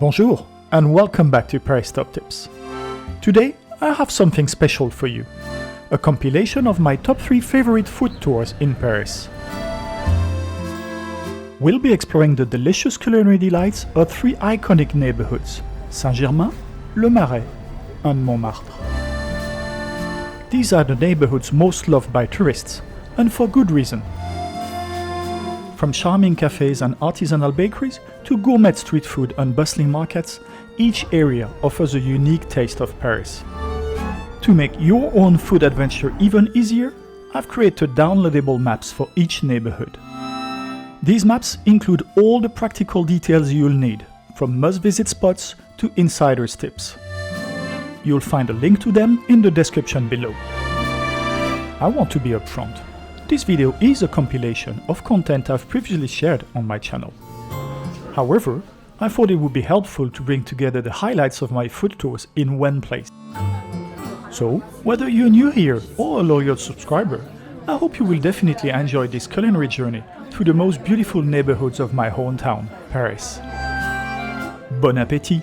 Bonjour and welcome back to Paris Top Tips. Today I have something special for you, a compilation of my top 3 favorite food tours in Paris. We'll be exploring the delicious culinary delights of 3 iconic neighborhoods, Saint-Germain, Le Marais and Montmartre. These are the neighborhoods most loved by tourists, and for good reason. From charming cafes and artisanal bakeries to gourmet street food and bustling markets, each area offers a unique taste of Paris. To make your own food adventure even easier, I've created downloadable maps for each neighborhood. These maps include all the practical details you'll need, from must-visit spots to insider's tips. You'll find a link to them in the description below. I want to be upfront. This video is a compilation of content I've previously shared on my channel. However, I thought it would be helpful to bring together the highlights of my food tours in one place. So, whether you're new here or a loyal subscriber, I hope you will definitely enjoy this culinary journey through the most beautiful neighborhoods of my hometown, Paris. Bon appétit!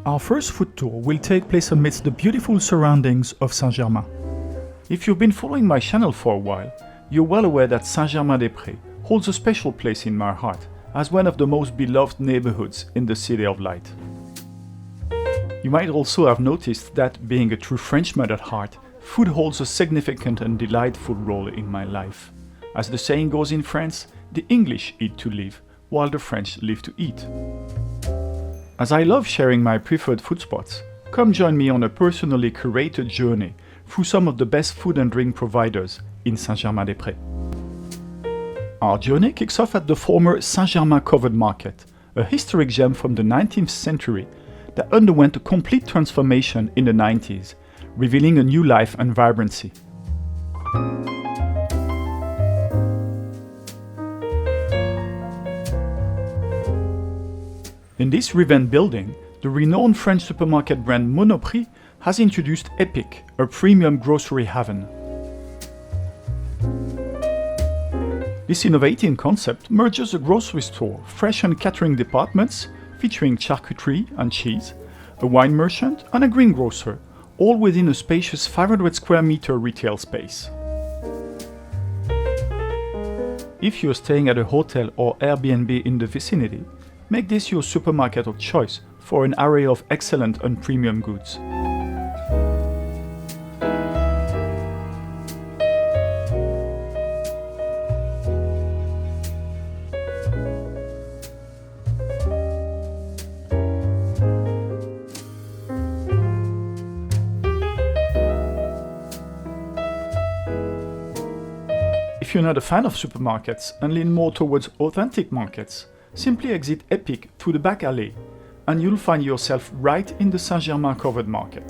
Our first food tour will take place amidst the beautiful surroundings of Saint-Germain. If you've been following my channel for a while, you're well aware that Saint-Germain-des-Prés holds a special place in my heart as one of the most beloved neighborhoods in the City of Light. You might also have noticed that, being a true Frenchman at heart, food holds a significant and delightful role in my life. As the saying goes in France, the English eat to live, while the French live to eat. As I love sharing my preferred food spots, come join me on a personally curated journey through some of the best food and drink providers in Saint-Germain-des-Prés. Our journey kicks off at the former Saint-Germain Covered Market, a historic gem from the 19th century that underwent a complete transformation in the 90s, revealing a new life and vibrancy. In this revamped building, the renowned French supermarket brand Monoprix has introduced Epic, a premium grocery haven. This innovative concept merges a grocery store, fresh and catering departments featuring charcuterie and cheese, a wine merchant and a greengrocer, all within a spacious 500 square meter retail space. If you're staying at a hotel or Airbnb in the vicinity, make this your supermarket of choice for an array of excellent and premium goods. If you're not a fan of supermarkets and lean more towards authentic markets, simply exit Epic through the back alley, and you'll find yourself right in the Saint-Germain Covered Market.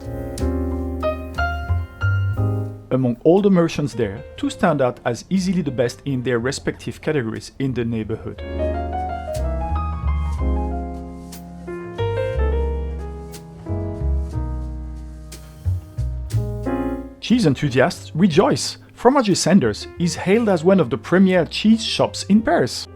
Among all the merchants there, 2 stand out as easily the best in their respective categories in the neighborhood. Cheese enthusiasts rejoice! Fromager Sanders is hailed as one of the premier cheese shops in Paris.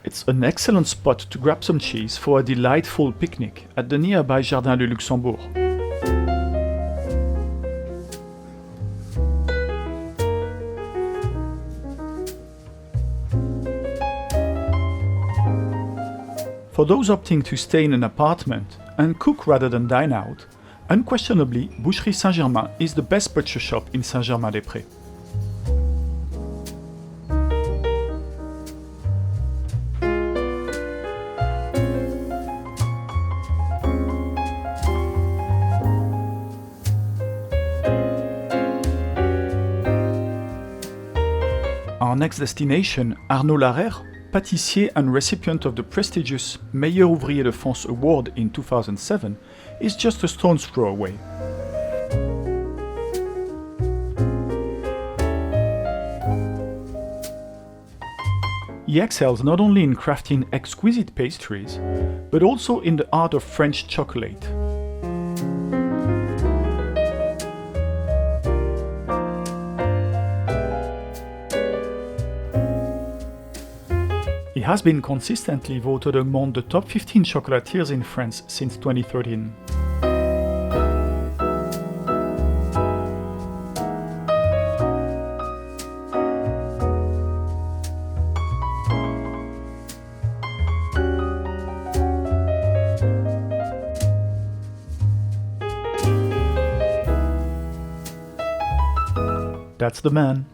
It's an excellent spot to grab some cheese for a delightful picnic at the nearby Jardin de Luxembourg. For those opting to stay in an apartment and cook rather than dine out, unquestionably Boucherie Saint-Germain is the best butcher shop in Saint-Germain-des-Prés. next destination, Arnaud Larère, pâtissier and recipient of the prestigious Meilleur Ouvrier de France award in 2007, is just a stone's throw away. He excels not only in crafting exquisite pastries, but also in the art of French chocolate. He has been consistently voted among the top 15 chocolatiers in France since 2013. That's the man.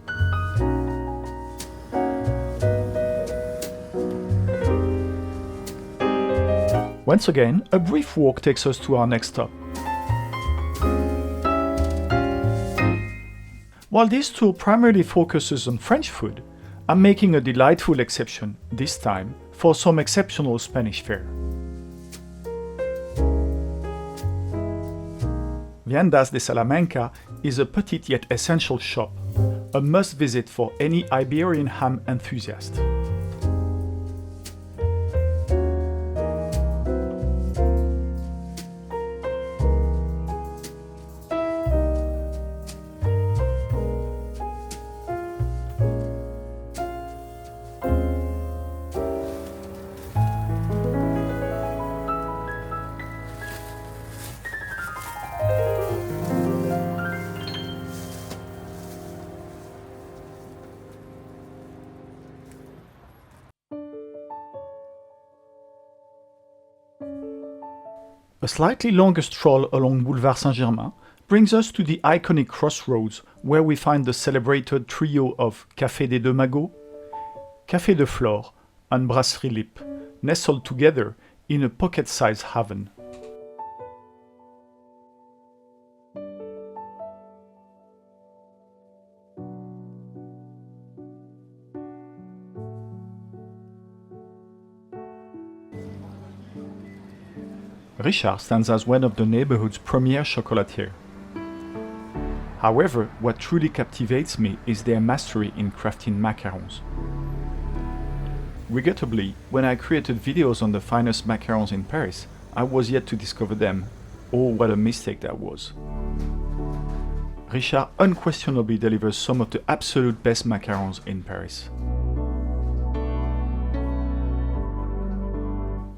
Once again, a brief walk takes us to our next stop. While this tour primarily focuses on French food, I'm making a delightful exception, this time, for some exceptional Spanish fare. Viandas de Salamanca is a petite yet essential shop, a must-visit for any Iberian ham enthusiast. A slightly longer stroll along Boulevard Saint-Germain brings us to the iconic crossroads where we find the celebrated trio of Café des Deux Magots, Café de Flore, and Brasserie Lippe, nestled together in a pocket-sized haven. Richard stands as one of the neighborhood's premier chocolatiers. However, what truly captivates me is their mastery in crafting macarons. Regrettably, when I created videos on the finest macarons in Paris, I was yet to discover them. Oh, what a mistake that was. Richard unquestionably delivers some of the absolute best macarons in Paris.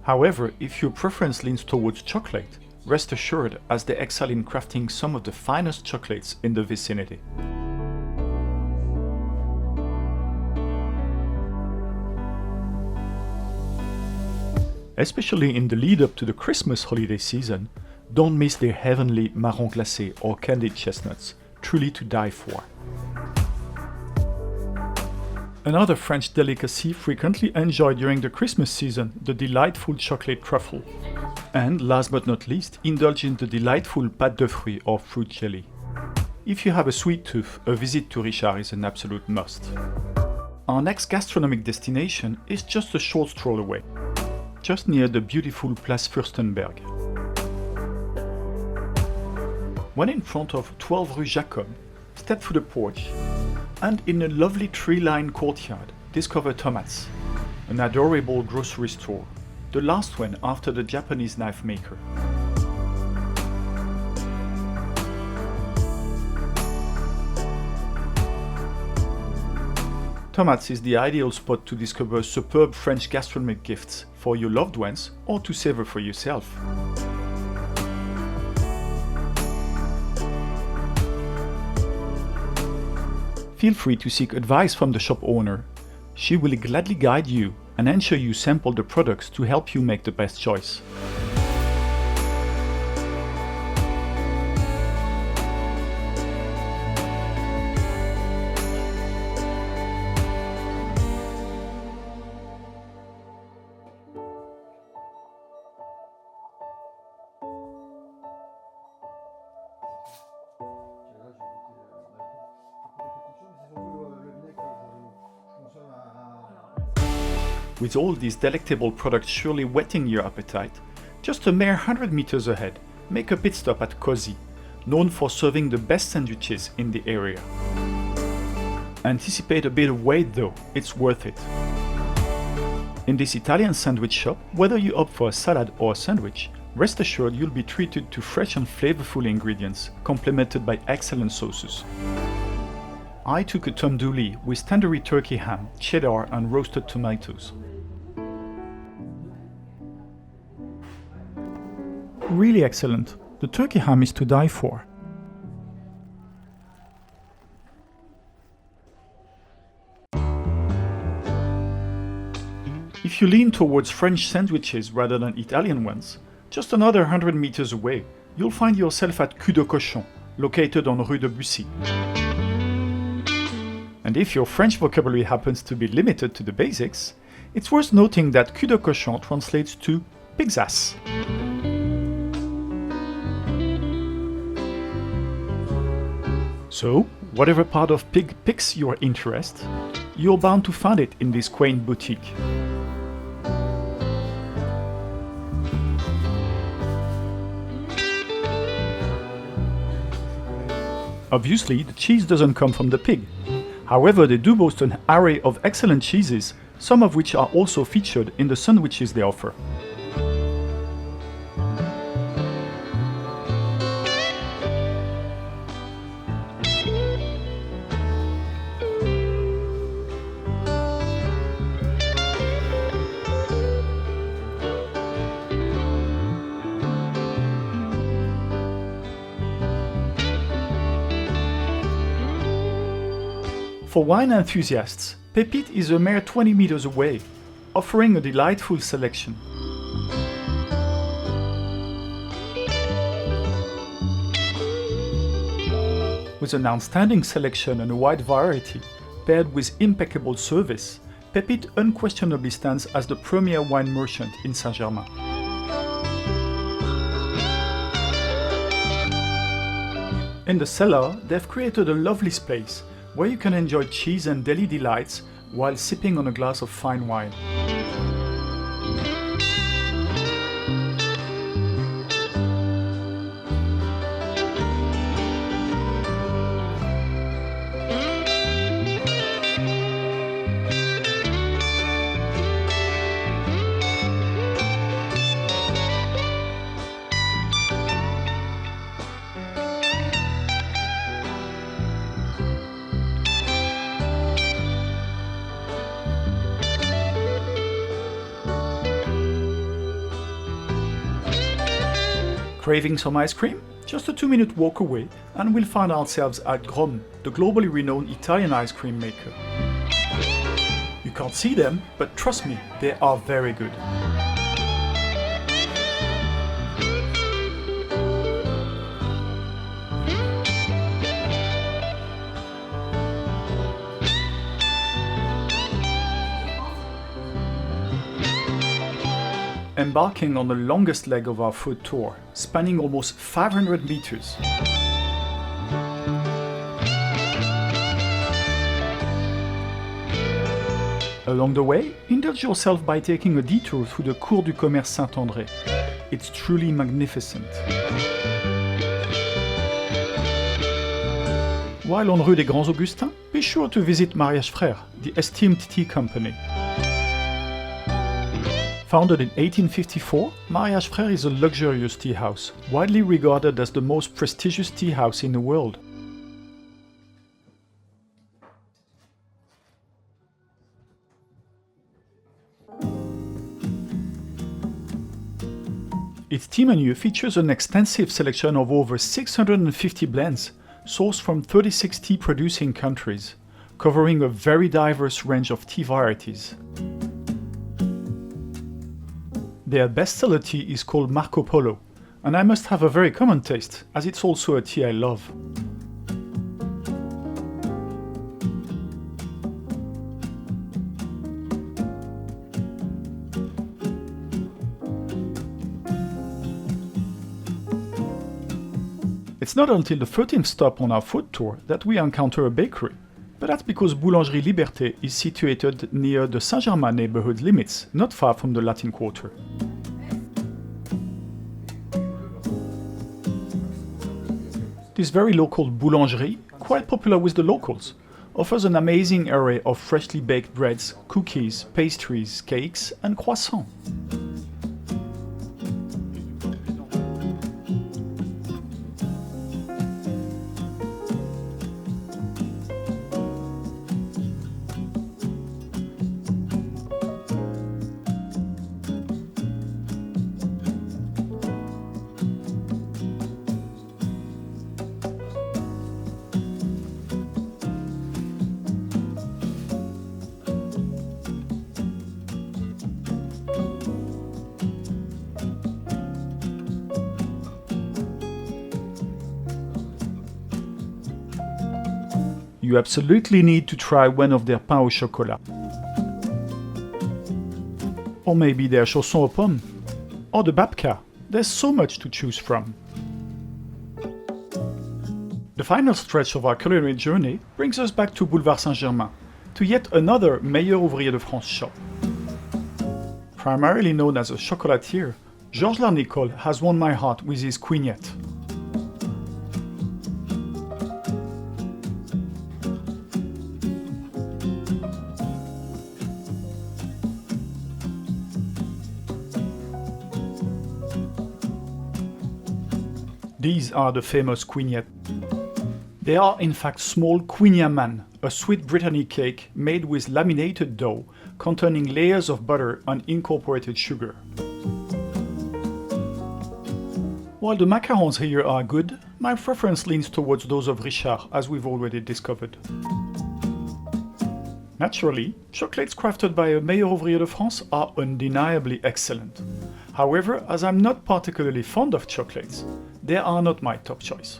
However, if your preference leans towards chocolate, rest assured as they excel in crafting some of the finest chocolates in the vicinity. Especially in the lead up to the Christmas holiday season, don't miss their heavenly marron glacé or candied chestnuts, truly to die for. Another French delicacy frequently enjoyed during the Christmas season, the delightful chocolate truffle. And last but not least, indulge in the delightful pâte de fruits or fruit jelly. If you have a sweet tooth, a visit to Richard is an absolute must. Our next gastronomic destination is just a short stroll away, just near the beautiful Place Fürstenberg. When in front of 12 Rue Jacob, step through the porch, and in a lovely tree-lined courtyard, discover Thomas, an adorable grocery store, the last one after the Japanese knife maker. Thomas is the ideal spot to discover superb French gastronomic gifts for your loved ones or to savor for yourself. Feel free to seek advice from the shop owner. She will gladly guide you and ensure you sample the products to help you make the best choice. with all these delectable products surely whetting your appetite, just a mere 100 meters ahead, make a pit stop at Così, known for serving the best sandwiches in the area. Anticipate a bit of wait though, it's worth it. In this Italian sandwich shop, whether you opt for a salad or a sandwich, rest assured you'll be treated to fresh and flavorful ingredients, complemented by excellent sauces. I took a tandoori with tandoori turkey ham, cheddar and roasted tomatoes. Really excellent. The turkey ham is to die for. If you lean towards French sandwiches rather than Italian ones, just another 100 meters away, you'll find yourself at Cul de Cochon, located on Rue de Bussy. And if your French vocabulary happens to be limited to the basics, it's worth noting that Cul de Cochon translates to pig's ass. So, whatever part of pig piques your interest, you're bound to find it in this quaint boutique. Obviously, the cheese doesn't come from the pig. However, they do boast an array of excellent cheeses, some of which are also featured in the sandwiches they offer. For wine enthusiasts, Pépite is a mere 20 meters away, offering a delightful selection. With an outstanding selection and a wide variety, paired with impeccable service, Pépite unquestionably stands as the premier wine merchant in Saint-Germain. In the cellar, they've created a lovely space where you can enjoy cheese and deli delights while sipping on a glass of fine wine. Craving some ice cream? Just a 2-minute walk away and we'll find ourselves at Grom, the globally renowned Italian ice cream maker. You can't see them, but trust me, they are very good. Embarking on the longest leg of our food tour, spanning almost 500 meters. Along the way, indulge yourself by taking a detour through the Cour du Commerce Saint-André. It's truly magnificent. While on Rue des Grands Augustins, be sure to visit Marais and Montmartre, the esteemed tea company. Founded in 1854, Marais and Montmartre is a luxurious tea house, widely regarded as the most prestigious tea house in the world. Its tea menu features an extensive selection of over 650 blends, sourced from 36 tea-producing countries, covering a very diverse range of tea varieties. Their bestseller tea is called Marco Polo, and I must have a very common taste, as it's also a tea I love. It's not until the 13th stop on our food tour that we encounter a bakery, but that's because Boulangerie Liberté is situated near the Saint-Germain neighborhood limits, not far from the Latin Quarter. This very local boulangerie, quite popular with the locals, offers an amazing array of freshly baked breads, cookies, pastries, cakes and croissants. You absolutely need to try one of their pain au chocolat. Or maybe their chausson aux pommes. Or the babka. There's so much to choose from. The final stretch of our culinary journey brings us back to Boulevard Saint-Germain, to yet another Meilleur Ouvrier de France shop. Primarily known as a chocolatier, Georges Larnicole has won my heart with his quignette. These are the famous quignettes. They are in fact small quignaman, a sweet Brittany cake made with laminated dough containing layers of butter and incorporated sugar. While the macarons here are good, my preference leans towards those of Richard, as we've already discovered. Naturally, chocolates crafted by a Meilleur Ouvrier de France are undeniably excellent. However, as I'm not particularly fond of chocolates, they are not my top choice.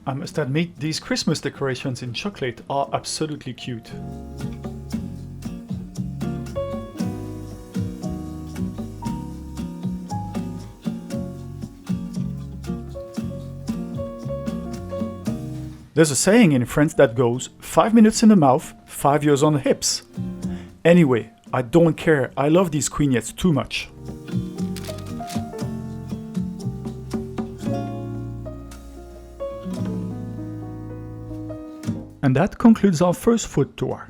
I must admit, these Christmas decorations in chocolate are absolutely cute. There's a saying in France that goes, 5 minutes in the mouth, 5 years on the hips. Anyway, I don't care, I love these quignettes too much. And that concludes our first food tour.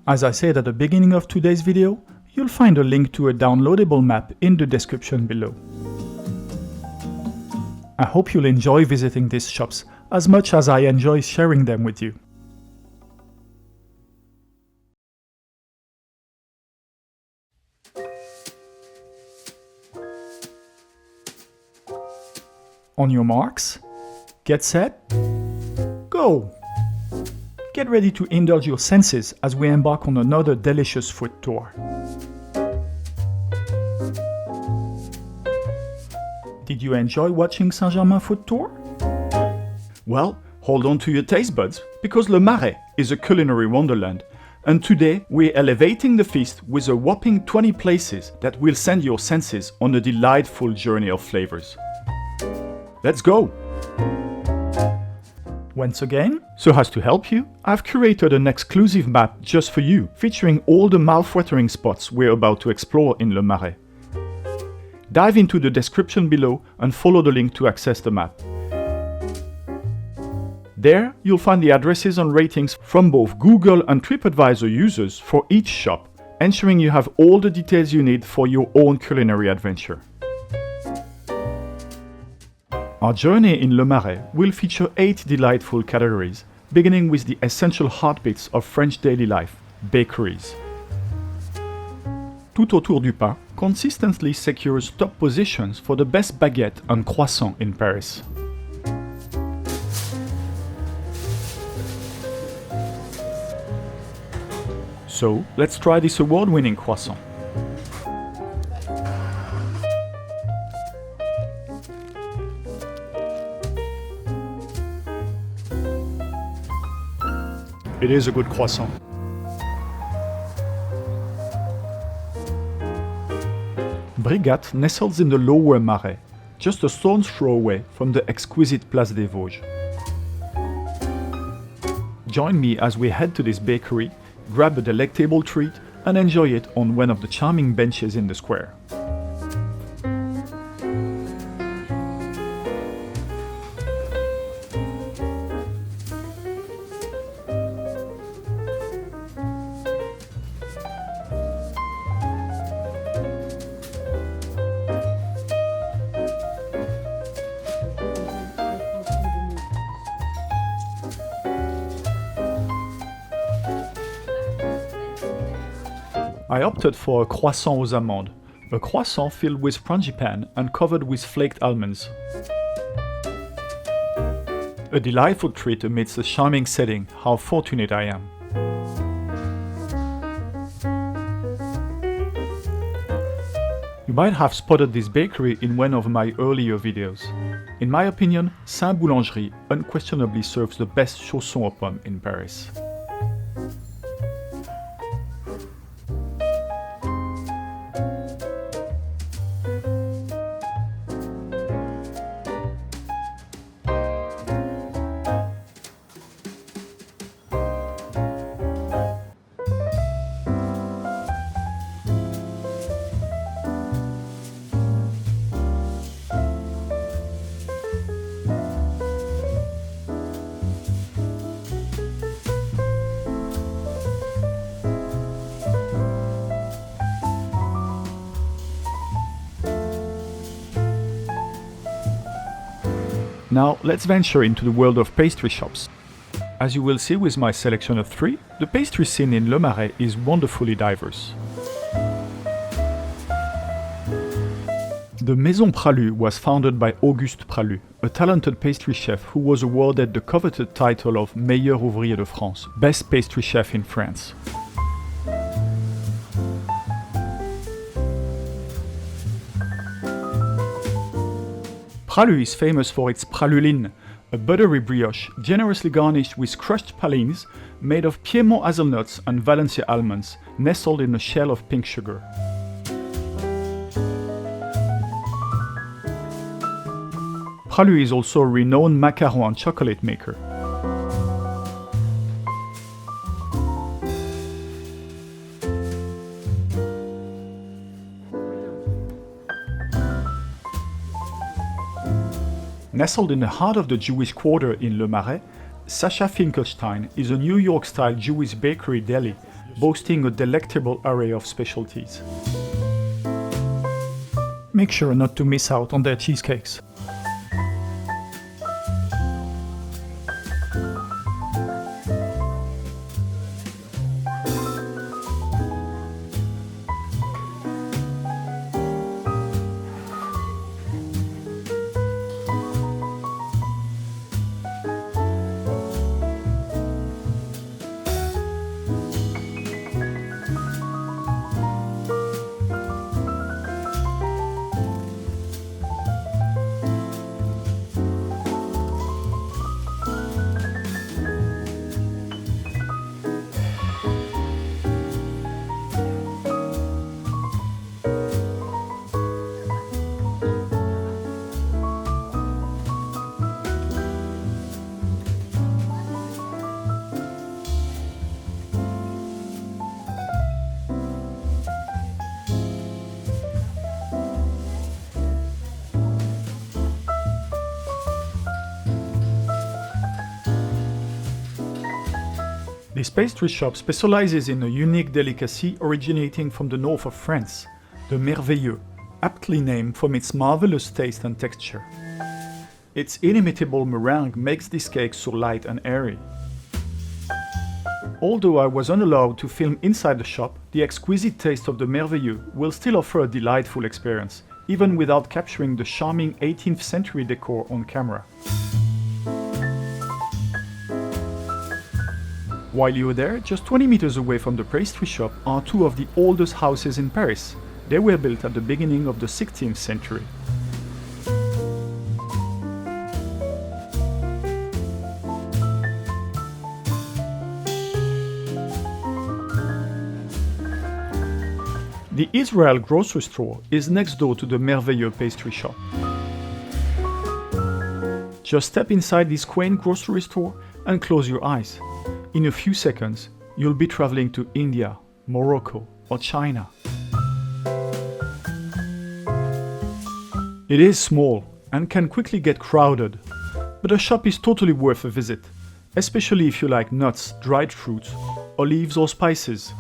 As I said at the beginning of today's video, you'll find a link to a downloadable map in the description below. I hope you'll enjoy visiting these shops as much as I enjoy sharing them with you. On your marks, get set, go! Get ready to indulge your senses as we embark on another delicious food tour. Did you enjoy watching Saint-Germain Food Tour? Well, hold on to your taste buds, because Le Marais is a culinary wonderland, and today we're elevating the feast with a whopping 20 places that will send your senses on a delightful journey of flavors. Let's go! Once again, so as to help you, I've curated an exclusive map just for you, featuring all the mouth-watering spots we're about to explore in Le Marais. Dive into the description below and follow the link to access the map. There, you'll find the addresses and ratings from both Google and TripAdvisor users for each shop, ensuring you have all the details you need for your own culinary adventure. Our journey in Le Marais will feature 8 delightful categories, beginning with the essential heartbeats of French daily life, bakeries. Tout autour du pain consistently secures top positions for the best baguette and croissant in Paris. So, let's try this award-winning croissant. It is a good croissant. Brigate nestles in the lower Marais, just a stone's throw away from the exquisite Place des Vosges. Join me as we head to this bakery, grab a delectable treat, and enjoy it on one of the charming benches in the square. I opted for a croissant aux amandes, a croissant filled with frangipane and covered with flaked almonds. A delightful treat amidst a charming setting, how fortunate I am. You might have spotted this bakery in one of my earlier videos. In my opinion, Saint Boulangerie unquestionably serves the best chausson aux pommes in Paris. Now let's venture into the world of pastry shops. As you will see with my selection of 3, the pastry scene in Le Marais is wonderfully diverse. The Maison Pralu was founded by Auguste Pralu, a talented pastry chef who was awarded the coveted title of Meilleur ouvrier de France, best pastry chef in France. Pralu is famous for its praluline, a buttery brioche generously garnished with crushed pralines made of Piedmont hazelnuts and Valencia almonds, nestled in a shell of pink sugar. Pralu is also a renowned macaron and chocolate maker. Nestled in the heart of the Jewish quarter in Le Marais, Sacha Finkelstein is a New York-style Jewish bakery deli, boasting a delectable array of specialties. Make sure not to miss out on their cheesecakes. This pastry shop specializes in a unique delicacy originating from the north of France, the merveilleux, aptly named from its marvelous taste and texture. Its inimitable meringue makes this cake so light and airy. Although I was unallowed to film inside the shop, the exquisite taste of the merveilleux will still offer a delightful experience, even without capturing the charming 18th century decor on camera. While you're there, just 20 meters away from the pastry shop are 2 of the oldest houses in Paris. They were built at the beginning of the 16th century. The Israel grocery store is next door to the Merveilleux pastry shop. Just step inside this quaint grocery store and close your eyes. In a few seconds, you'll be traveling to India, Morocco, or China. It is small and can quickly get crowded, but the shop is totally worth a visit, especially if you like nuts, dried fruits, olives or spices.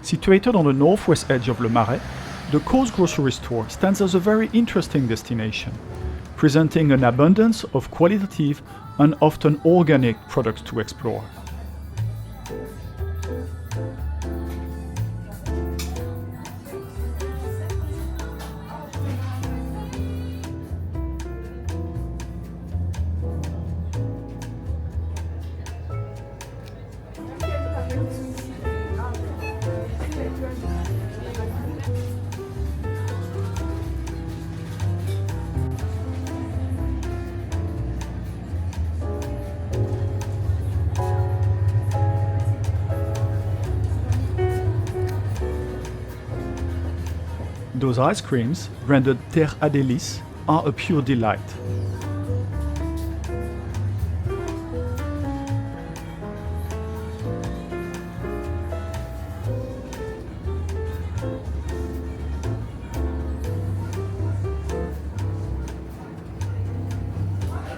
Situated on the northwest edge of Le Marais, the Cause grocery store stands as a very interesting destination, presenting an abundance of qualitative and often organic products to explore. Those ice creams, branded Terre à délices, are a pure delight.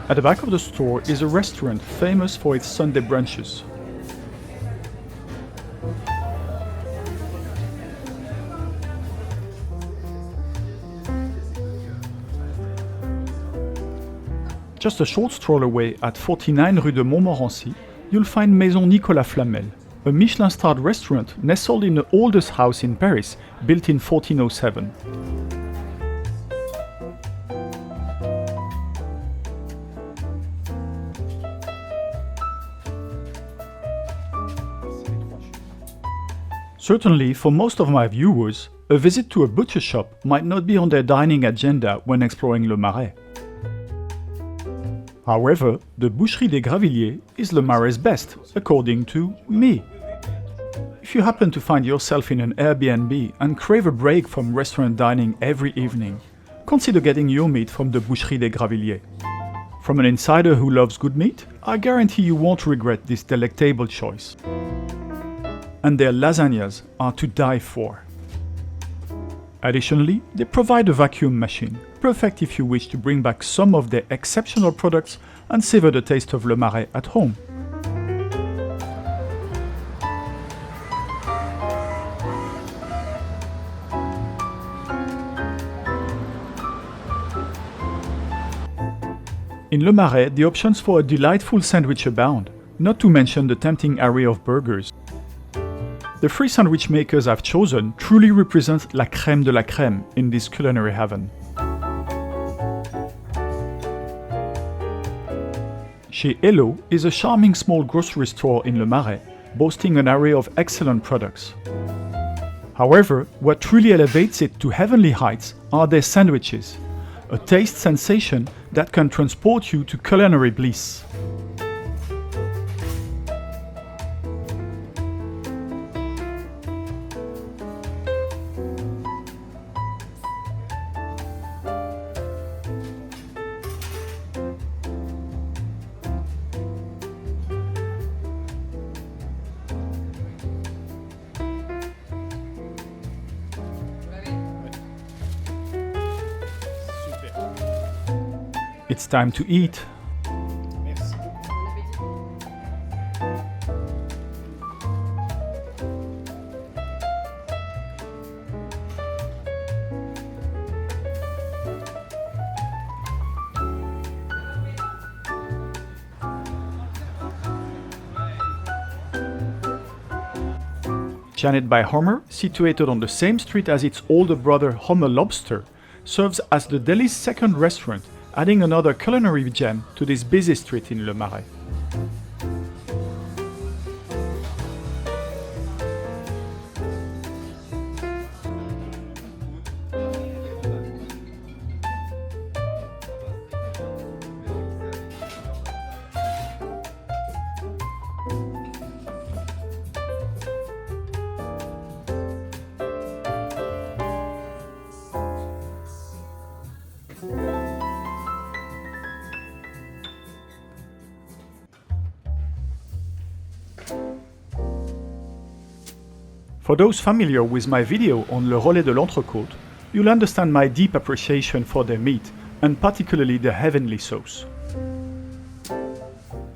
At the back of the store is a restaurant famous for its Sunday brunches. Just a short stroll away at 49 Rue de Montmorency, you'll find Maison Nicolas Flamel, a Michelin-starred restaurant nestled in the oldest house in Paris, built in 1407. Certainly, for most of my viewers, a visit to a butcher shop might not be on their dining agenda when exploring Le Marais. However, the Boucherie des Gravilliers is Le Marais' best, according to me. If you happen to find yourself in an Airbnb and crave a break from restaurant dining every evening, consider getting your meat from the Boucherie des Gravilliers. From an insider who loves good meat, I guarantee you won't regret this delectable choice. And their lasagnas are to die for. Additionally, they provide a vacuum machine, perfect if you wish to bring back some of their exceptional products and savor the taste of Le Marais at home. In Le Marais, the options for a delightful sandwich abound, not to mention the tempting array of burgers. The three sandwich makers I've chosen truly represent la crème de la crème in this culinary heaven. Chez Hello is a charming small grocery store in Le Marais, boasting an array of excellent products. However, what truly elevates it to heavenly heights are their sandwiches, a taste sensation that can transport you to culinary bliss. It's time to eat. Janet by Homer, situated on the same street as its older brother Homer Lobster, serves as the deli's second restaurant adding another culinary gem to this busy street in Le Marais. For those familiar with my video on le relais de l'entrecôte, you'll understand my deep appreciation for their meat, and particularly the heavenly sauce.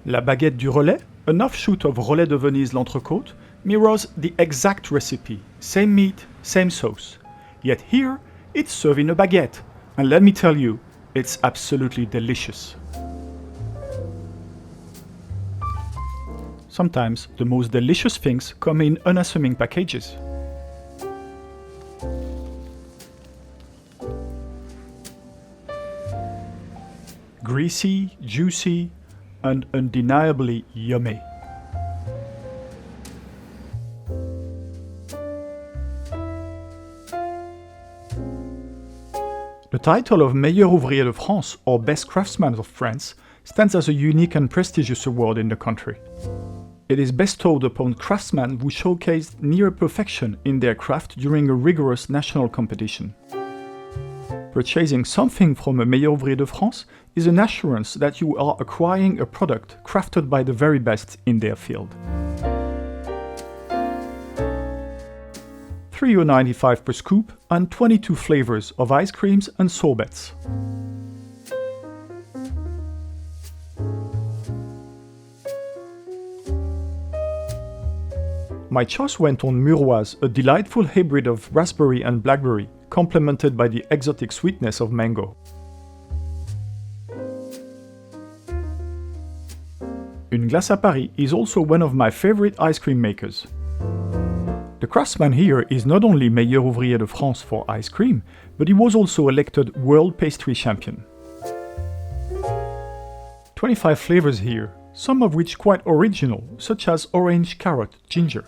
La baguette du relais, an offshoot of relais de Venise l'entrecôte, mirrors the exact recipe, same meat, same sauce. Yet here, it's served in a baguette, and let me tell you, it's absolutely delicious. Sometimes the most delicious things come in unassuming packages. Greasy, juicy, and undeniably yummy. The title of Meilleur Ouvrier de France, or Best Craftsman of France, stands as a unique and prestigious award in the country. It is bestowed upon craftsmen who showcased near perfection in their craft during a rigorous national competition. Purchasing something from a Meilleur Ouvrier de France is an assurance that you are acquiring a product crafted by the very best in their field. €3.95 per scoop and 22 flavors of ice creams and sorbets. My choice went on Muroise, a delightful hybrid of raspberry and blackberry, complemented by the exotic sweetness of mango. Une Glace à Paris is also one of my favorite ice cream makers. The craftsman here is not only Meilleur Ouvrier de France for ice cream, but he was also elected World Pastry Champion. 25 flavors here, some of which quite original, such as orange, carrot, ginger.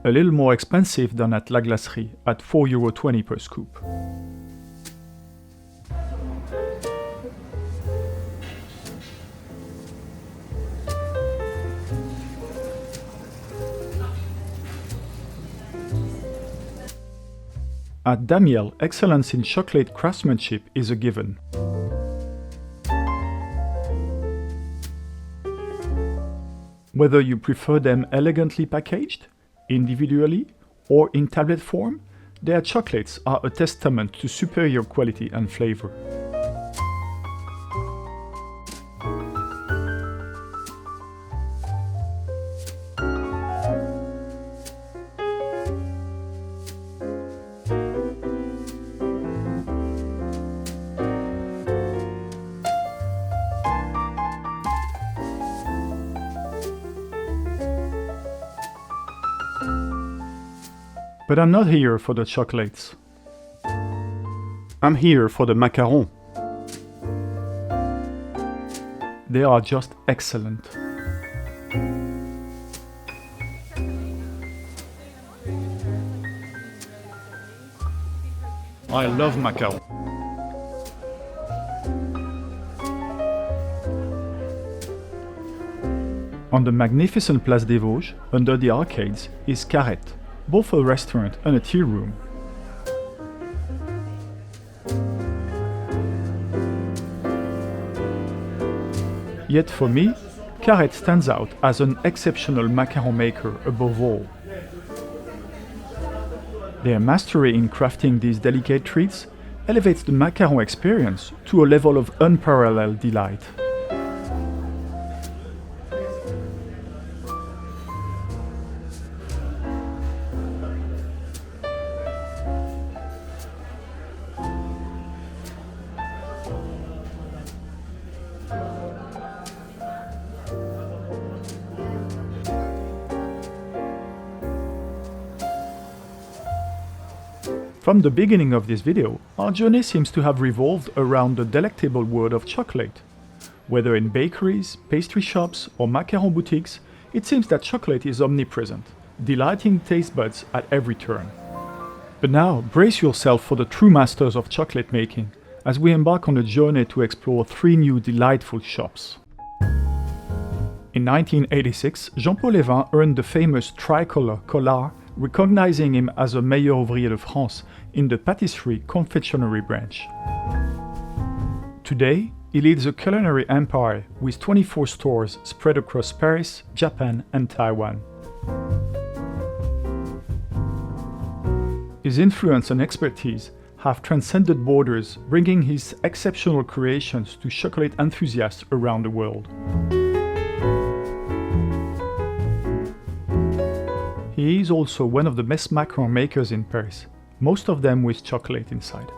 A little more expensive than at La Glacerie, at €4.20 per scoop. At Damiel, excellence in chocolate craftsmanship is a given. Whether you prefer them elegantly packaged, individually, or in tablet form, their chocolates are a testament to superior quality and flavor. But I'm not here for the chocolates. I'm here for the macarons. They are just excellent. I love macarons. On the magnificent Place des Vosges, under the arcades, is Carrette, both a restaurant and a tea room. Yet for me, Carrette stands out as an exceptional macaron maker above all. Their mastery in crafting these delicate treats elevates the macaron experience to a level of unparalleled delight. From the beginning of this video, our journey seems to have revolved around the delectable world of chocolate. Whether in bakeries, pastry shops or macaron boutiques, it seems that chocolate is omnipresent, delighting taste buds at every turn. But now, brace yourself for the true masters of chocolate making, as we embark on a journey to explore 3 new delightful shops. In 1986, Jean-Paul Lévin earned the famous tricolor collar, recognizing him as a meilleur ouvrier de France in the patisserie confectionery branch. Today, he leads a culinary empire with 24 stores spread across Paris, Japan and Taiwan. His influence and expertise have transcended borders, bringing his exceptional creations to chocolate enthusiasts around the world. He is also one of the best macaron makers in Paris, most of them with chocolate inside.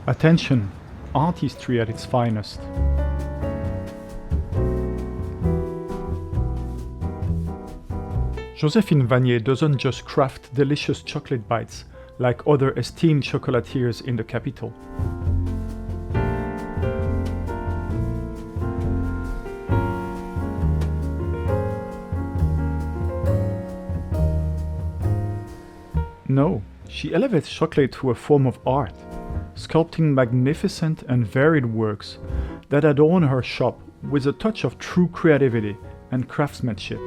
Attention, artistry at its finest. Joséphine Vanier doesn't just craft delicious chocolate bites like other esteemed chocolatiers in the capital. No, she elevates chocolate to a form of art, sculpting magnificent and varied works that adorn her shop with a touch of true creativity and craftsmanship.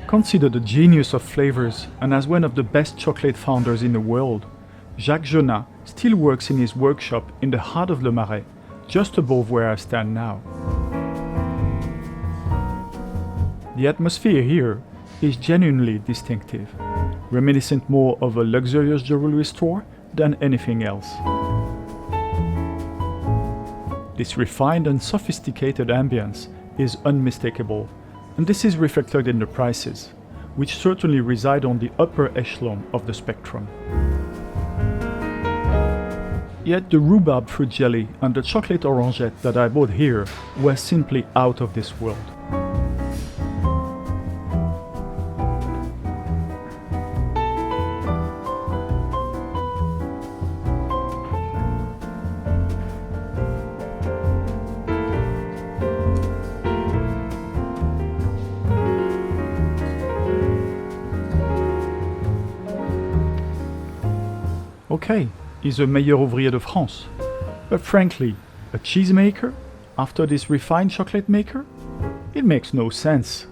Considered a genius of flavors and as one of the best chocolate founders in the world, Jacques Jonat still works in his workshop in the heart of Le Marais, just above where I stand now. The atmosphere here is genuinely distinctive, reminiscent more of a luxurious jewelry store than anything else. This refined and sophisticated ambience is unmistakable, and this is reflected in the prices, which certainly reside on the upper echelon of the spectrum. Yet the rhubarb fruit jelly and the chocolate orangette that I bought here were simply out of this world. Okay, he's a meilleur ouvrier de France. But frankly, a cheesemaker after this refined chocolate maker? It makes no sense.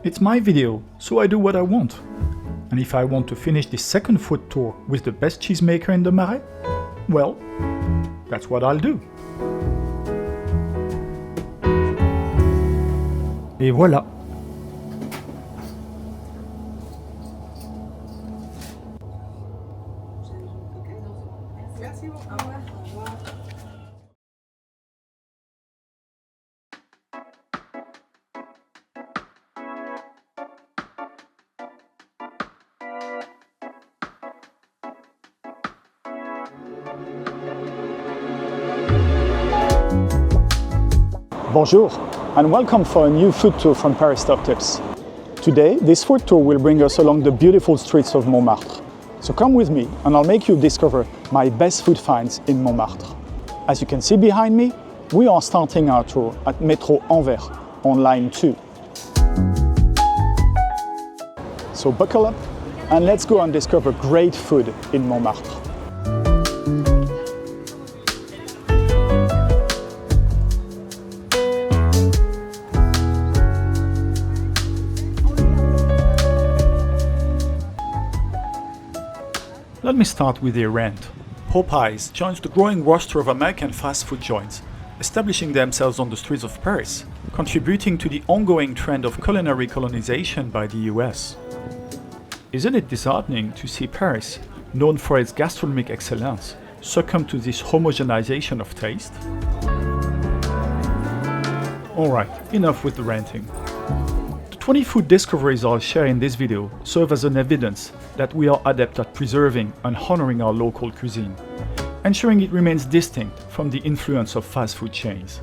It's my video, so I do what I want. And if I want to finish this second food tour with the best cheesemaker in the Marais, well, that's what I'll do. Et voilà. Bonjour, and welcome for a new food tour from Paris Top Tips. Today, this food tour will bring us along the beautiful streets of Montmartre. So come with me and I'll make you discover my best food finds in Montmartre. As you can see behind me, we are starting our tour at Métro Anvers on line 2. So buckle up and let's go and discover great food in Montmartre. Let me start with their rent. Popeyes joins the growing roster of American fast food joints, establishing themselves on the streets of Paris, contributing to the ongoing trend of culinary colonization by the US. Isn't it disheartening to see Paris, known for its gastronomic excellence, succumb to this homogenization of taste? Alright, enough with the ranting. The 20 food discoveries I'll share in this video serve as an evidence that we are adept at preserving and honoring our local cuisine, ensuring it remains distinct from the influence of fast food chains.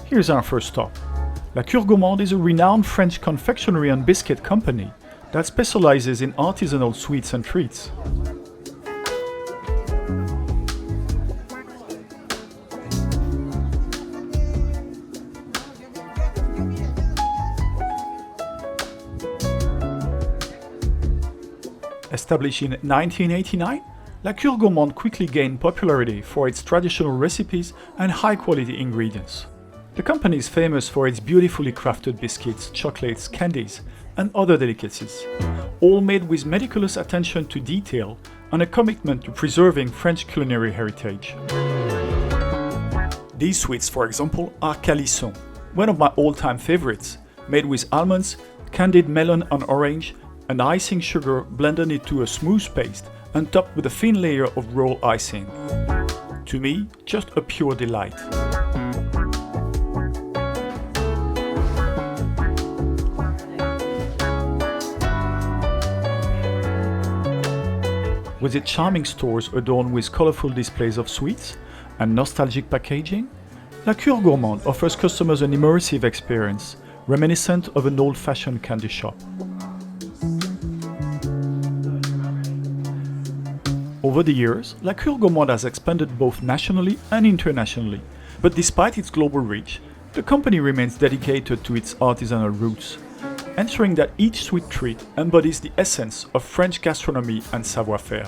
Here's our first stop. La Cure Gourmande is a renowned French confectionery and biscuit company that specializes in artisanal sweets and treats. Established in 1989, La Cure Gourmande quickly gained popularity for its traditional recipes and high-quality ingredients. The company is famous for its beautifully crafted biscuits, chocolates, candies, and other delicacies, all made with meticulous attention to detail and a commitment to preserving French culinary heritage. These sweets, for example, are calisson, one of my all-time favorites, made with almonds, candied melon and orange, and icing sugar blended into a smooth paste and topped with a thin layer of raw icing. To me, just a pure delight. With its charming stores adorned with colorful displays of sweets and nostalgic packaging, La Cure Gourmande offers customers an immersive experience reminiscent of an old-fashioned candy shop. Over the years, La Cure Gourmande has expanded both nationally and internationally, but despite its global reach, the company remains dedicated to its artisanal roots, ensuring that each sweet treat embodies the essence of French gastronomy and savoir-faire.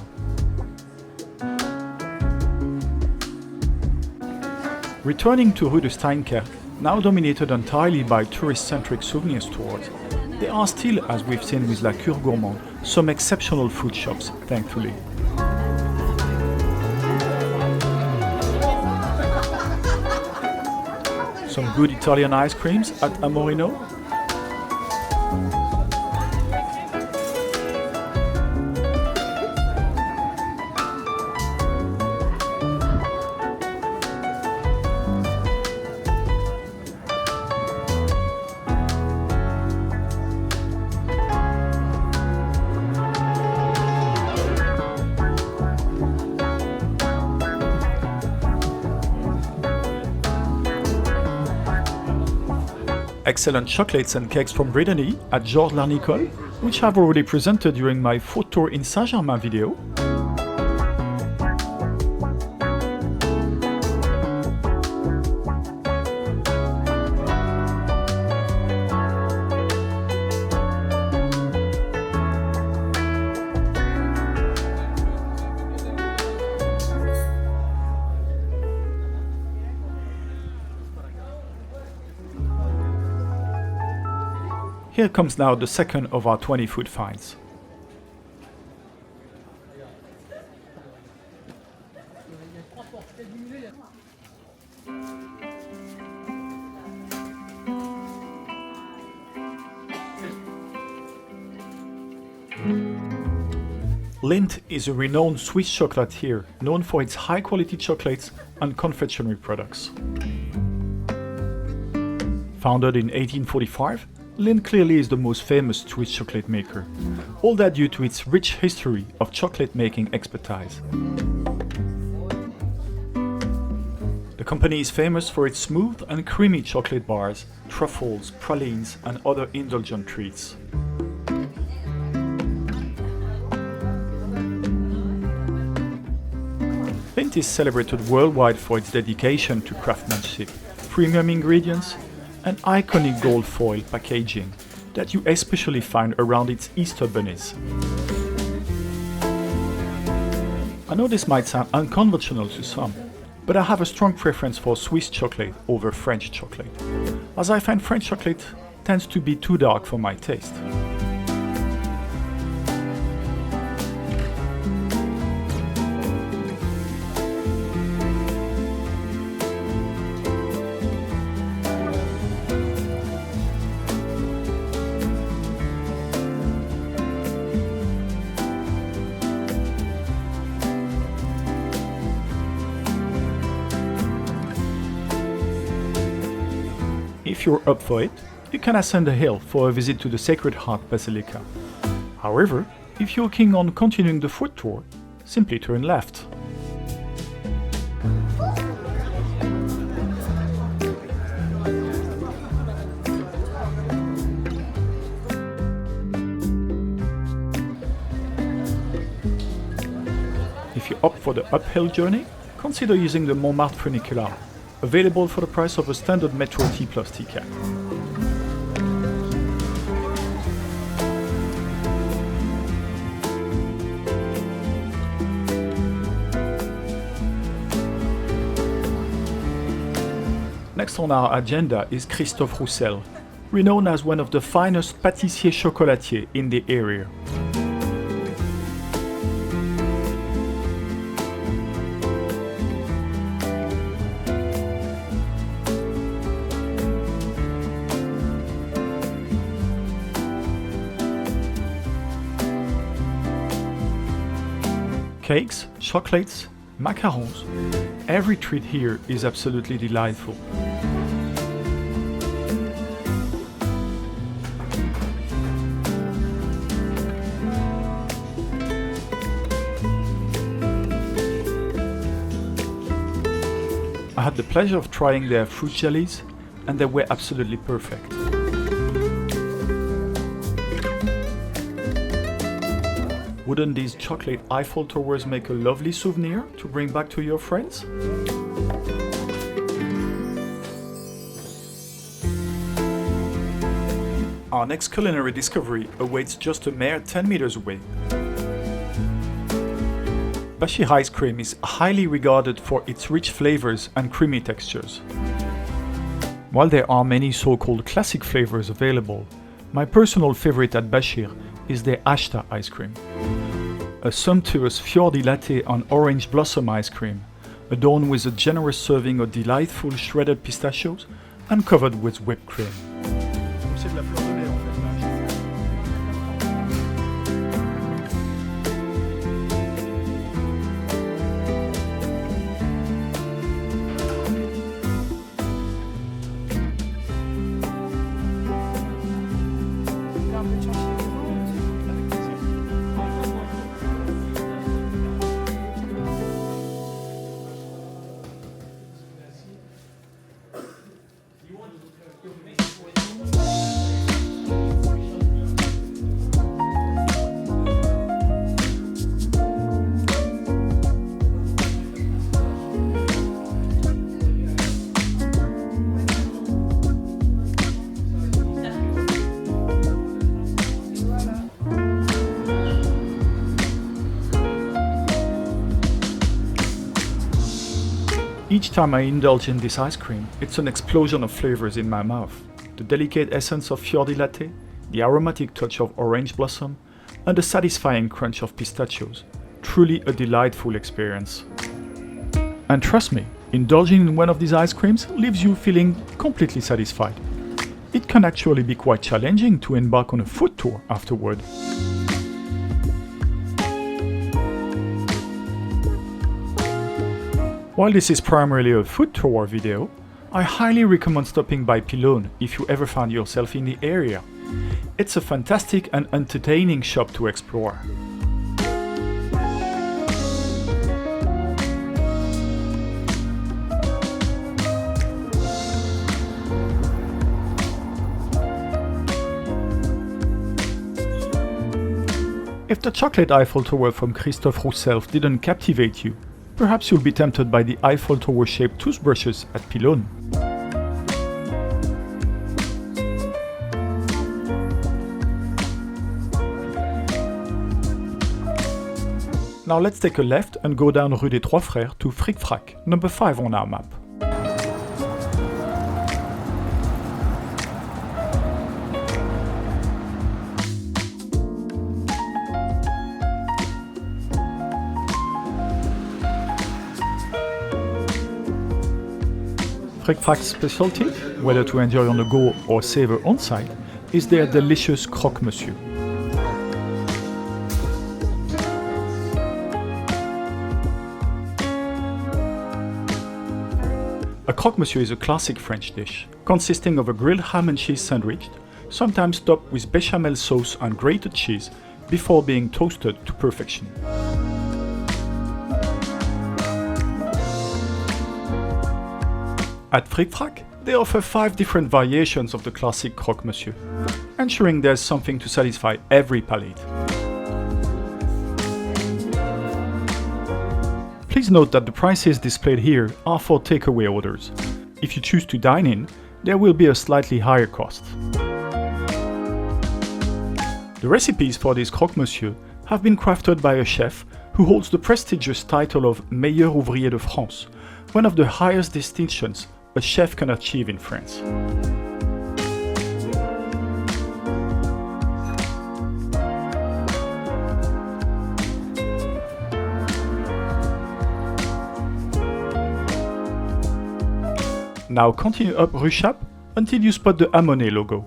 Returning to Rue de Steinkerk, now dominated entirely by tourist-centric souvenir stores, there are still, as we've seen with La Cure Gourmande, some exceptional food shops, thankfully. Some good Italian ice creams at Amorino. Excellent chocolates and cakes from Brittany at Georges Larnicole, which I've already presented during my food tour in Saint-Germain video. Here comes now the second of our 20 food finds. Lindt is a renowned Swiss chocolatier known for its high-quality chocolates and confectionery products. Founded in 1845, Lindt clearly is the most famous Swiss chocolate maker, all that due to its rich history of chocolate making expertise. The company is famous for its smooth and creamy chocolate bars, truffles, pralines, and other indulgent treats. Lindt is celebrated worldwide for its dedication to craftsmanship, premium ingredients, and iconic gold foil packaging, that you especially find around its Easter bunnies. I know this might sound unconventional to some, but I have a strong preference for Swiss chocolate over French chocolate, as I find French chocolate tends to be too dark for my taste. If you're up for it, you can ascend a hill for a visit to the Sacred Heart Basilica. However, if you're keen on continuing the foot tour, simply turn left. If you're up for the uphill journey, consider using the Montmartre funicular, available for the price of a standard Metro T Plus ticket. Next on our agenda is Christophe Roussel, renowned as one of the finest pâtissiers chocolatiers in the area. Cakes, chocolates, macarons, every treat here is absolutely delightful. I had the pleasure of trying their fruit jellies, and they were absolutely perfect. Wouldn't these chocolate Eiffel Towers make a lovely souvenir to bring back to your friends? Our next culinary discovery awaits just a mere 10 meters away. Bashir ice cream is highly regarded for its rich flavors and creamy textures. While there are many so-called classic flavors available, my personal favorite at Bashir is their Ashta ice cream. A sumptuous fior di latte on orange blossom ice cream, adorned with a generous serving of delightful shredded pistachios and covered with whipped cream. Each time I indulge in this ice cream, it's an explosion of flavors in my mouth. The delicate essence of fior di latte, the aromatic touch of orange blossom, and the satisfying crunch of pistachios. Truly a delightful experience. And trust me, indulging in one of these ice creams leaves you feeling completely satisfied. It can actually be quite challenging to embark on a food tour afterward. While this is primarily a food tour video, I highly recommend stopping by Pylone if you ever find yourself in the area. It's a fantastic and entertaining shop to explore. If the chocolate Eiffel Tower from Christophe Roussel didn't captivate you, perhaps you'll be tempted by the Eiffel Tower-shaped toothbrushes at Pylone. Now let's take a left and go down Rue des Trois Frères to Fric Frac, number 5 on our map. Fric Frac's specialty, whether to enjoy on the go or savor on site, is their delicious croque-monsieur. A croque-monsieur is a classic French dish, consisting of a grilled ham and cheese sandwich, sometimes topped with bechamel sauce and grated cheese, before being toasted to perfection. At Fric Frac, they offer 5 different variations of the classic croque-monsieur, ensuring there's something to satisfy every palate. Please note that the prices displayed here are for takeaway orders. If you choose to dine in, there will be a slightly higher cost. The recipes for this croque-monsieur have been crafted by a chef who holds the prestigious title of Meilleur Ouvrier de France, one of the highest distinctions a chef can achieve in France. Now continue up Rue Chappe until you spot the Amonet logo.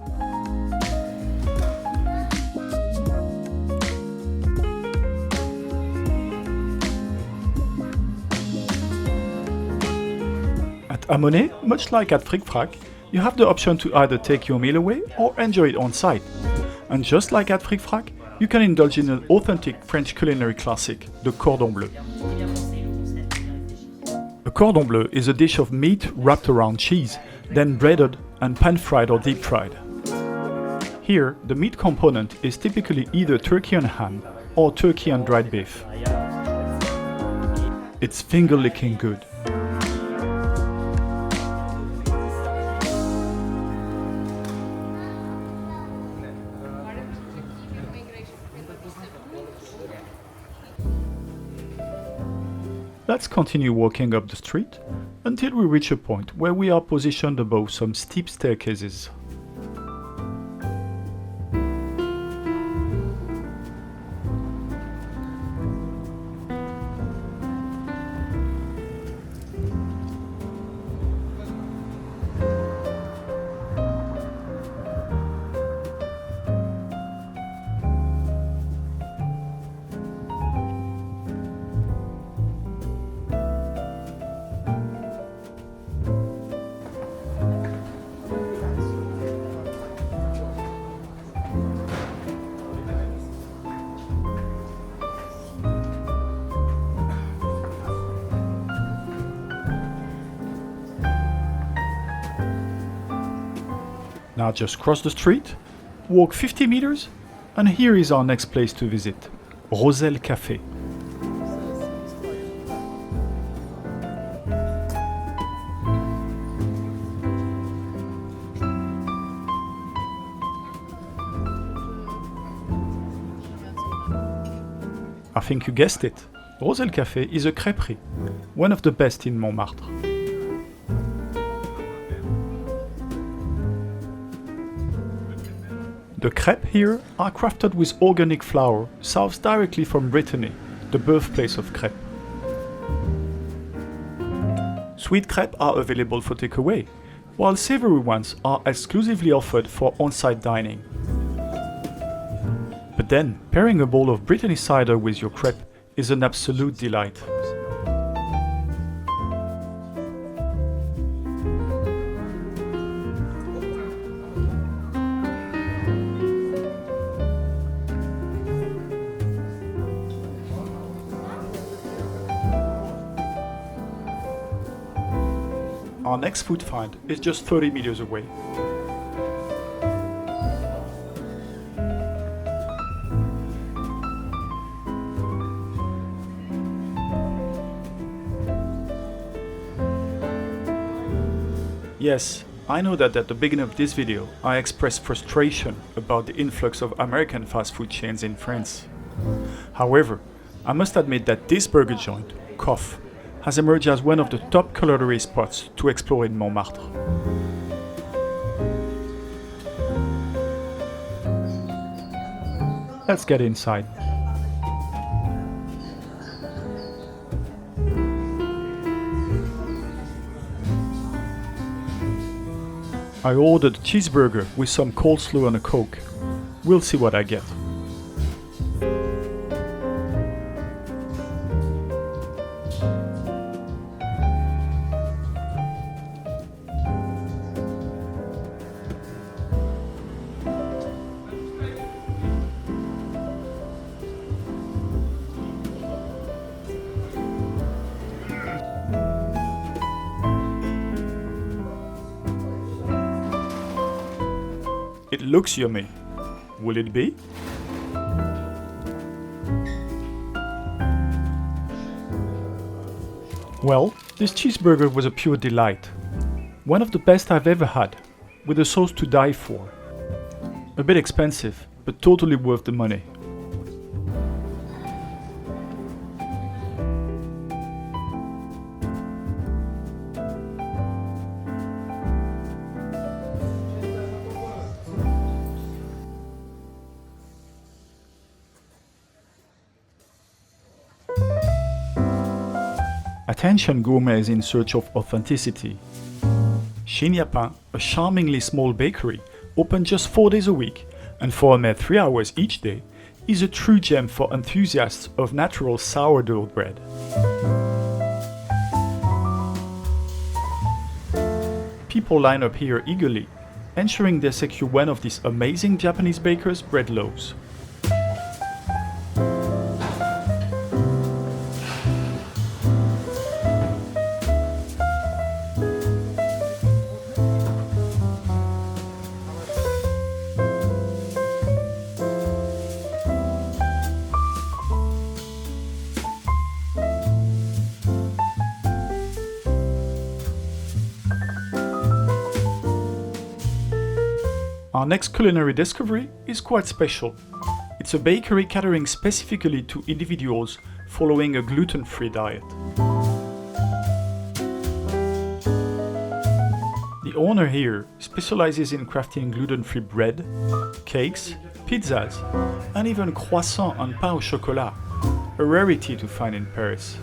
At Amonet, much like at Fric Frac, you have the option to either take your meal away or enjoy it on site. And just like at Fric Frac, you can indulge in an authentic French culinary classic, the cordon bleu. A cordon bleu is a dish of meat wrapped around cheese, then breaded and pan-fried or deep-fried. Here, the meat component is typically either turkey and ham or turkey and dried beef. It's finger-licking good. Let's continue walking up the street until we reach a point where we are positioned above some steep staircases. Now just cross the street, walk 50 meters, and here is our next place to visit, Roselle Café. I think you guessed it, Roselle Café is a crêperie, one of the best in Montmartre. The crêpes here are crafted with organic flour sourced directly from Brittany, the birthplace of crêpes. Sweet crêpes are available for takeaway, while savory ones are exclusively offered for on-site dining. But then, pairing a bowl of Brittany cider with your crêpe is an absolute delight. Our next food find is just 30 meters away. Yes, I know that at the beginning of this video I expressed frustration about the influx of American fast food chains in France. However, I must admit that this burger joint, Coff, has emerged as one of the top culinary spots to explore in Montmartre. Let's get inside. I ordered a cheeseburger with some coleslaw and a Coke. We'll see what I get. It looks yummy. Will it be? Well, this cheeseburger was a pure delight. One of the best I've ever had, with a sauce to die for. A bit expensive, but totally worth the money. Attention gourmets in search of authenticity. Chez Niapin, a charmingly small bakery, open just 4 days a week, and for a mere 3 hours each day, is a true gem for enthusiasts of natural sourdough bread. People line up here eagerly, ensuring they secure one of these amazing Japanese bakers' bread loaves. Our next culinary discovery is quite special. It's a bakery catering specifically to individuals following a gluten-free diet. The owner here specializes in crafting gluten-free bread, cakes, pizzas, and even croissants and pain au chocolat, a rarity to find in Paris.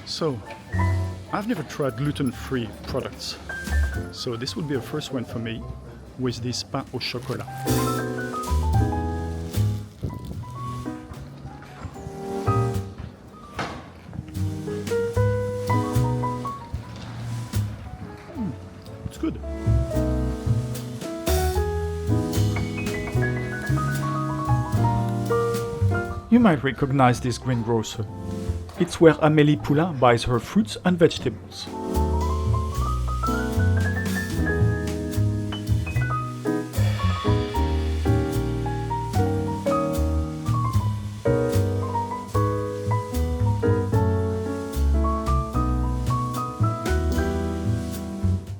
So, I've never tried gluten-free products, so this would be a first one for me with this pain au chocolat. It's good. You might recognize this greengrocer. It's where Amélie Poulain buys her fruits and vegetables.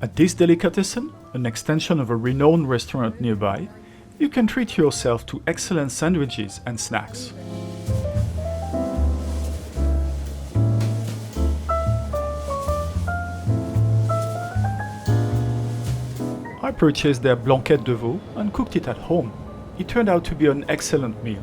At this delicatessen, an extension of a renowned restaurant nearby, you can treat yourself to excellent sandwiches and snacks. I purchased their blanquette de veau and cooked it at home. It turned out to be an excellent meal.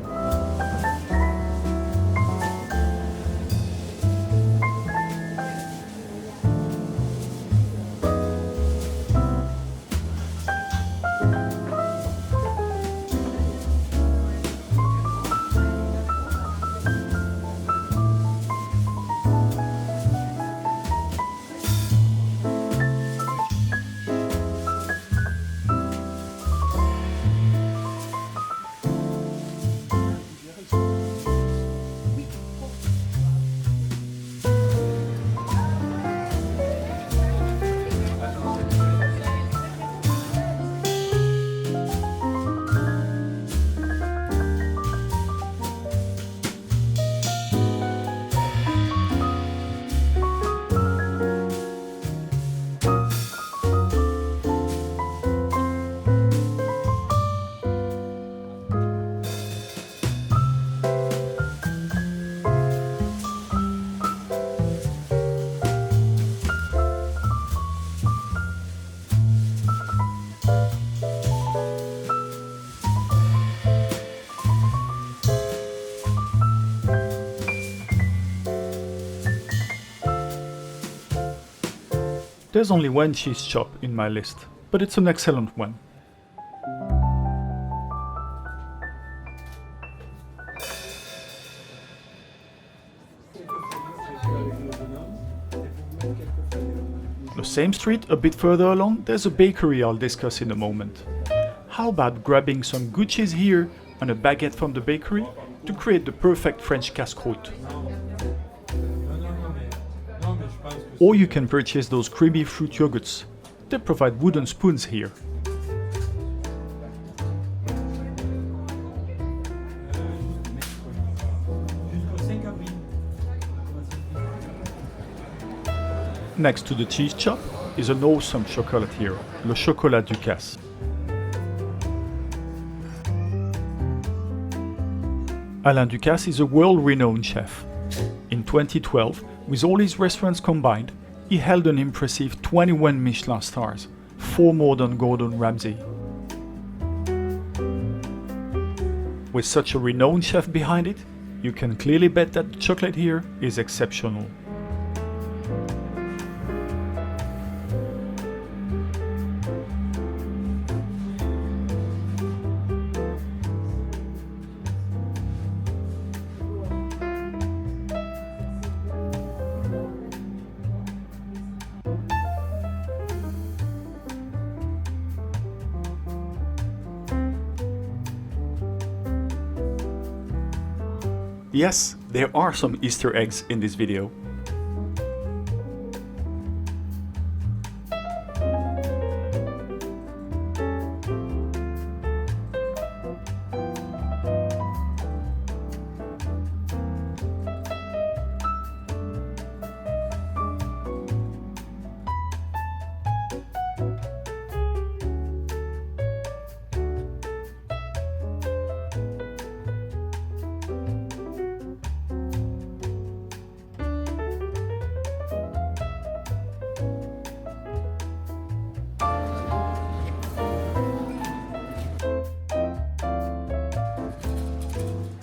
There's only one cheese chop in my list, but it's an excellent one. The same street, a bit further along, there's a bakery I'll discuss in a moment. How about grabbing some good cheese here and a baguette from the bakery to create the perfect French casse-croûte? Or you can purchase those creamy fruit yogurts. They provide wooden spoons here. Next to the cheese chop is an awesome chocolatier, Le Chocolat Ducasse. Alain Ducasse is a world-renowned chef. In 2012, with all his restaurants combined, he held an impressive 21 Michelin stars, 4 more than Gordon Ramsay. With such a renowned chef behind it, you can clearly bet that the chocolate here is exceptional. Yes, there are some Easter eggs in this video.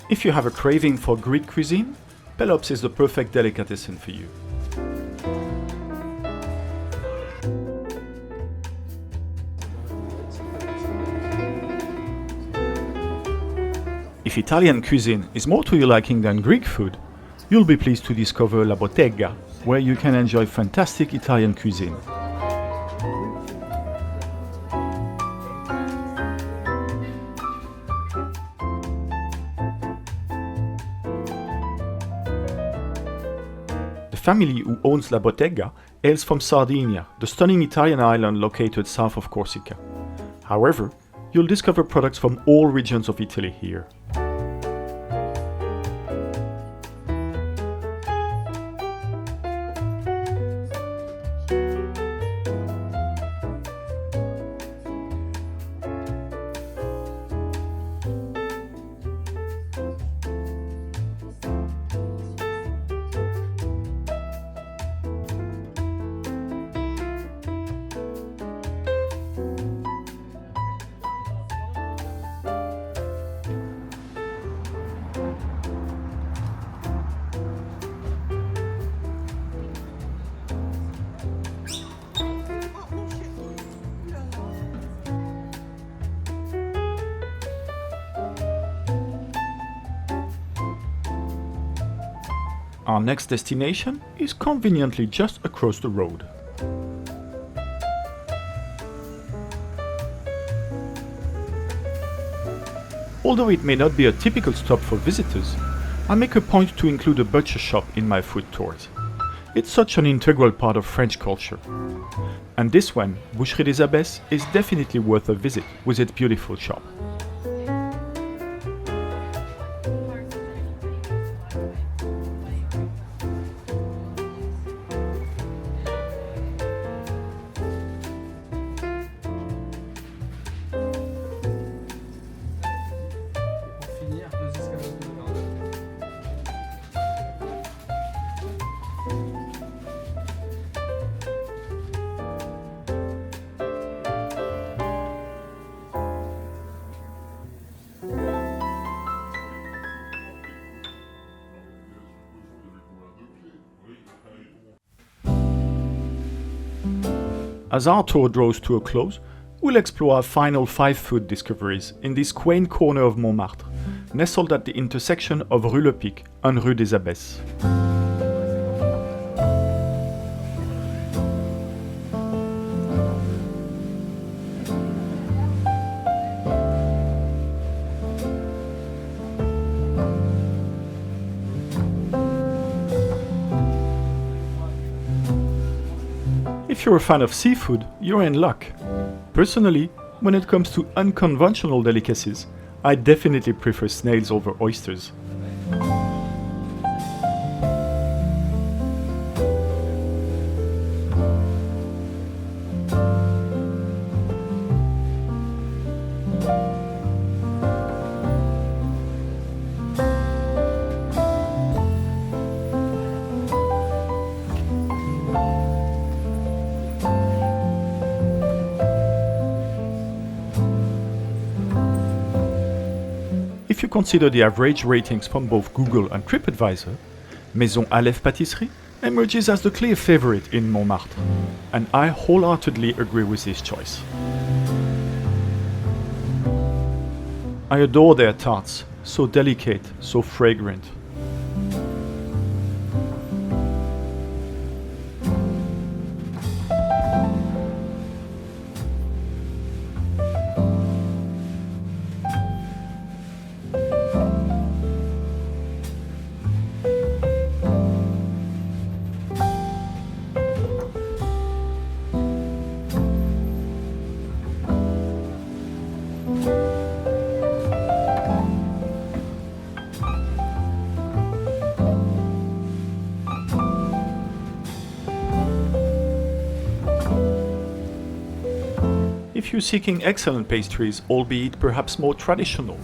If you have a craving for Greek cuisine, Pelops is the perfect delicatessen for you. If Italian cuisine is more to your liking than Greek food, you'll be pleased to discover La Bottega, where you can enjoy fantastic Italian cuisine. The family who owns La Bottega hails from Sardinia, the stunning Italian island located south of Corsica. However, you'll discover products from all regions of Italy here. Our next destination is conveniently just across the road. Although it may not be a typical stop for visitors, I make a point to include a butcher shop in my food tours. It's such an integral part of French culture. And this one, Boucherie des Abbesses, is definitely worth a visit with its beautiful shop. As our tour draws to a close, we'll explore our final 5 food discoveries in this quaint corner of Montmartre, nestled at the intersection of Rue Le Pic and Rue des Abbesses. If you're a fan of seafood, you're in luck. Personally, when it comes to unconventional delicacies, I definitely prefer snails over oysters. If you consider the average ratings from both Google and TripAdvisor, Maison Aleph Pâtisserie emerges as the clear favorite in Montmartre, and I wholeheartedly agree with this choice. I adore their tarts, so delicate, so fragrant. If you're seeking excellent pastries, albeit perhaps more traditional,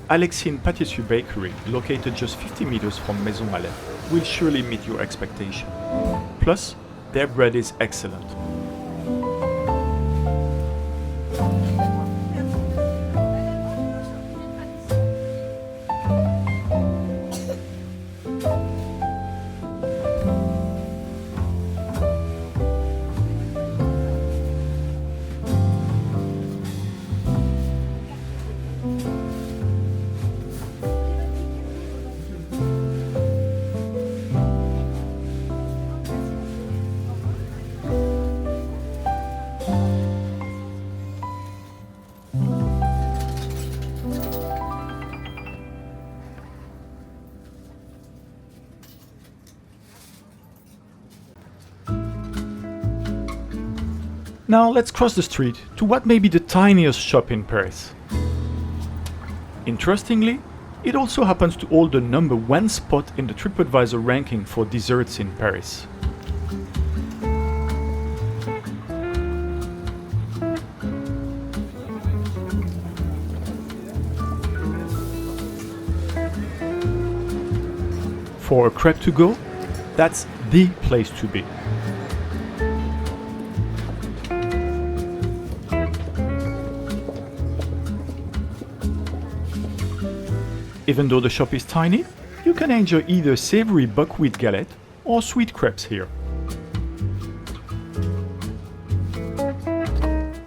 Alexine Pâtisserie Bakery, located just 50 meters from Maison Aleph, will surely meet your expectation. Plus, their bread is excellent. Now let's cross the street to what may be the tiniest shop in Paris. Interestingly, it also happens to hold the #1 spot in the TripAdvisor ranking for desserts in Paris. For a crepe to go, that's the place to be. Even though the shop is tiny, you can enjoy either savory buckwheat galette or sweet crepes here.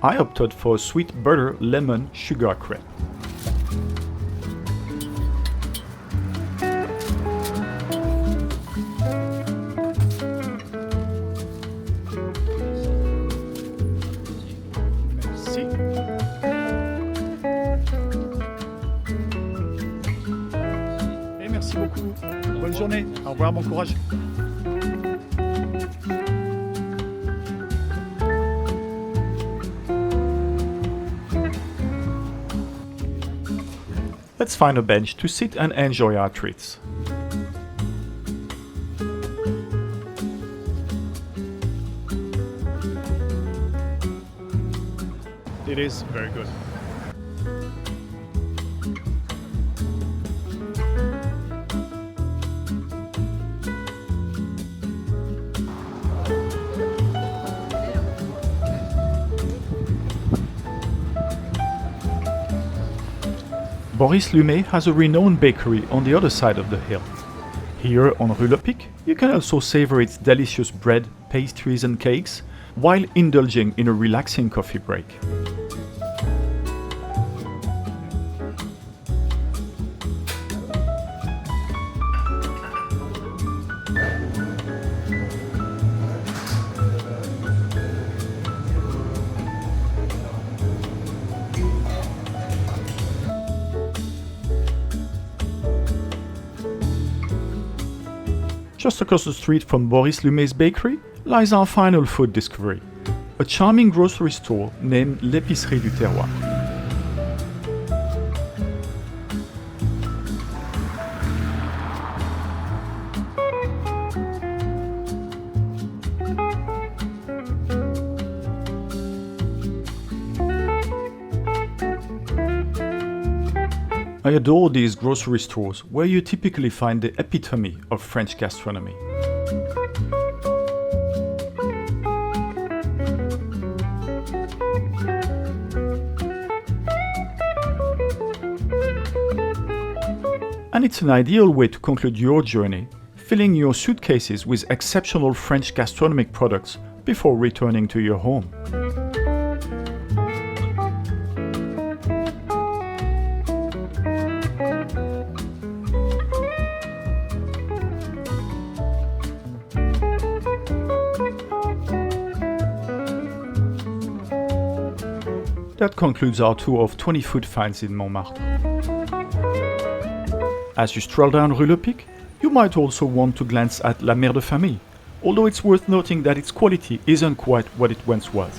I opted for a sweet butter lemon sugar crepe. Merci. Et merci beaucoup. Bonne journée. Au revoir, bon courage. Let's find a bench to sit and enjoy our treats. It is very good. Boris Lumet has a renowned bakery on the other side of the hill. Here on Rue Le Pic, you can also savor its delicious bread, pastries and cakes, while indulging in a relaxing coffee break. Just across the street from Boris Lumet's bakery lies our final food discovery, a charming grocery store named l'Épicerie du Terroir. I adore these grocery stores where you typically find the epitome of French gastronomy. And it's an ideal way to conclude your journey, filling your suitcases with exceptional French gastronomic products before returning to your home. That concludes our tour of 20 food finds in Montmartre. As you stroll down Rue Le Pic, you might also want to glance at La Mère de Famille, although it's worth noting that its quality isn't quite what it once was.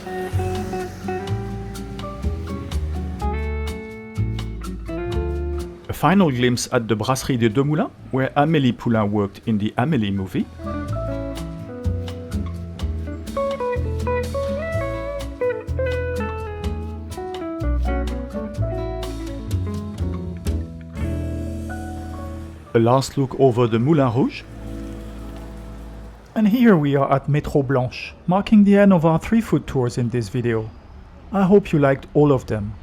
A final glimpse at the Brasserie des Deux Moulins, where Amélie Poulain worked in the Amélie movie. A last look over the Moulin Rouge. And here we are at Métro Blanche, marking the end of our 3 food tours in this video. I hope you liked all of them.